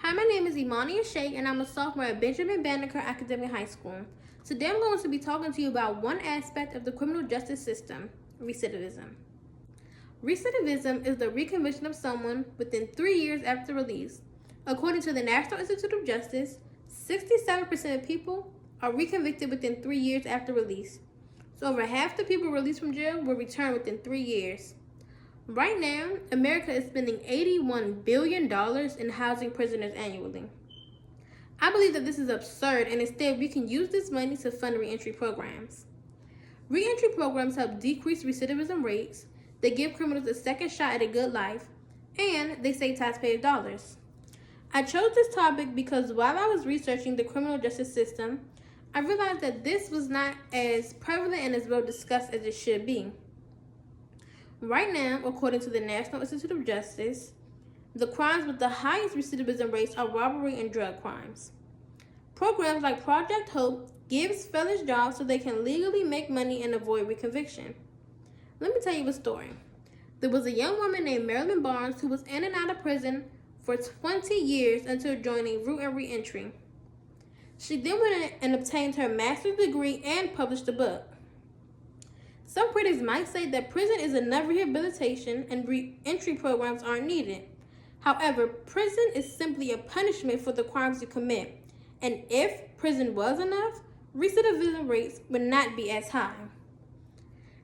Hi, my name is Imania Sheikh, and I'm a sophomore at Benjamin Banneker Academic High School. Today I'm going to be talking to you about one aspect of the criminal justice system, recidivism. Recidivism is the reconviction of someone within 3 years after release. According to the National Institute of Justice, 67% of people are reconvicted within 3 years after release. So over half the people released from jail will return within 3 years. Right now, America is spending $81 billion in housing prisoners annually. I believe that this is absurd, and instead we can use this money to fund reentry programs. Reentry programs help decrease recidivism rates, they give criminals a second shot at a good life, and they save taxpayer dollars. I chose this topic because while I was researching the criminal justice system, I realized that this was not as prevalent and as well discussed as it should be. Right now, according to the National Institute of Justice, the crimes with the highest recidivism rates are robbery and drug crimes. Programs like Project Hope gives felons jobs so they can legally make money and avoid reconviction. Let me tell you a story. There was a young woman named Marilyn Barnes who was in and out of prison for 20 years until joining Root and Reentry. She then went and obtained her master's degree and published a book. Some critics might say that prison is enough rehabilitation and reentry programs aren't needed. However, prison is simply a punishment for the crimes you commit, and if prison was enough, recidivism rates would not be as high.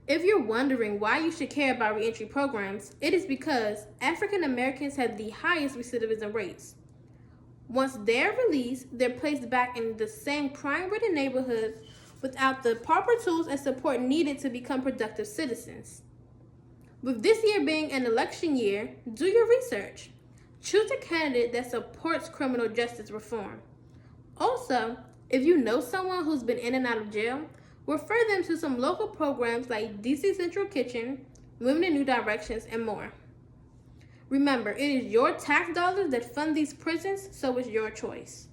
If you're wondering why you should care about reentry programs, it is because African Americans have the highest recidivism rates. Once they're released, they're placed back in the same crime-ridden neighborhoods without the proper tools and support needed to become productive citizens. With this year being an election year, do your research. Choose a candidate that supports criminal justice reform. Also, if you know someone who's been in and out of jail, refer them to some local programs like DC Central Kitchen, Women in New Directions, and more. Remember, it is your tax dollars that fund these prisons, so it's your choice.